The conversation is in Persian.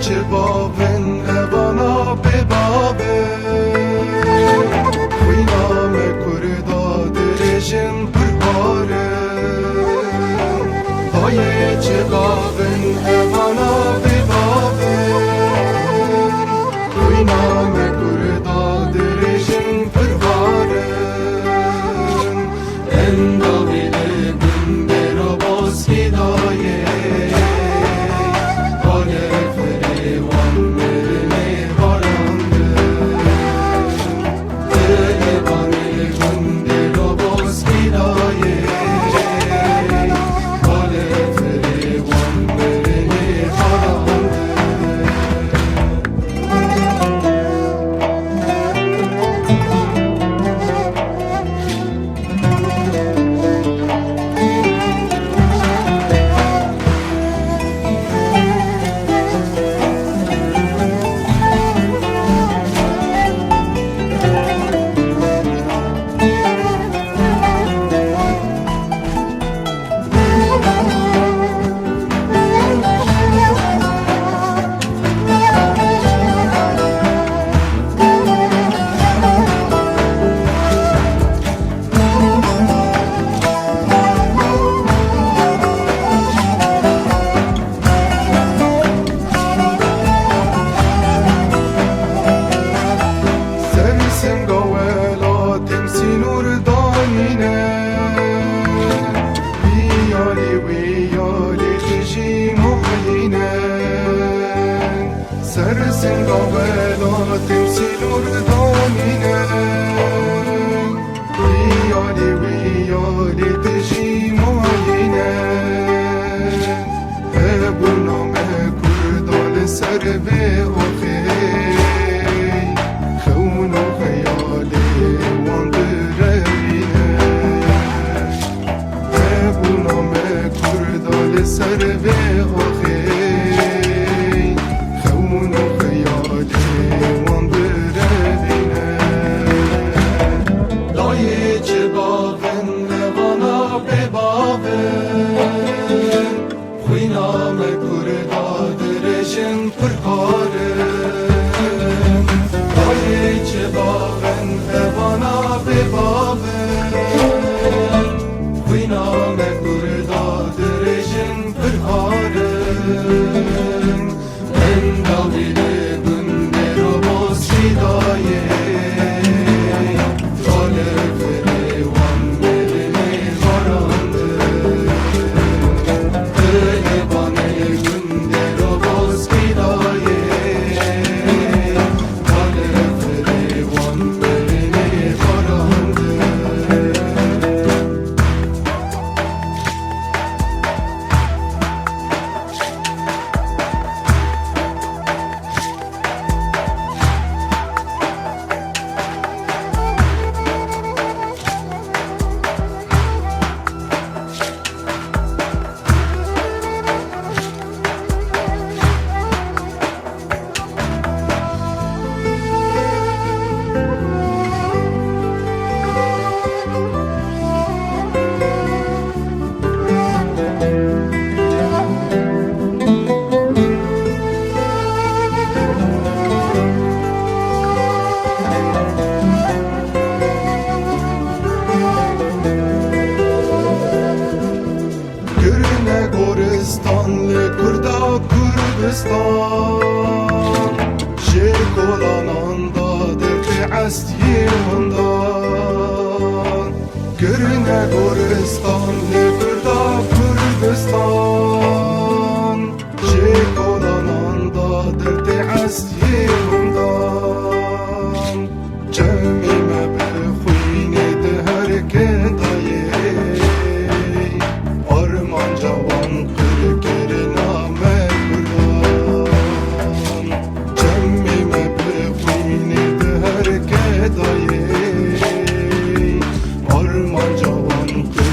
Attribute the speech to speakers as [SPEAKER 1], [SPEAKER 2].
[SPEAKER 1] چه باون اوانا به بابه خوی نام کردا درشن پرهاره دایه چه باون اوانا به بابه خوی نام کردا درشن پرهاره انداویل گنده را باز هدایه سرسن قابلا تمثيل وردانينا ويالي تجي معينا ابونا ما كردال سر بأخي خونو خيالي واندربينا ابونا ما كردال سر بأخي خوینام کردا درشن پرهاره دایی چه باون اوانا به بابه خوینام کردا درشن پرهاره انداویل گنده رو باز شیدایه گورستان لکردا کردستان شکلانان داده عستی هندان گرنه گورستان لکردا کردستان شکلانان داده عستی هندان جمعی مبخوینه ده هر که دایه جوان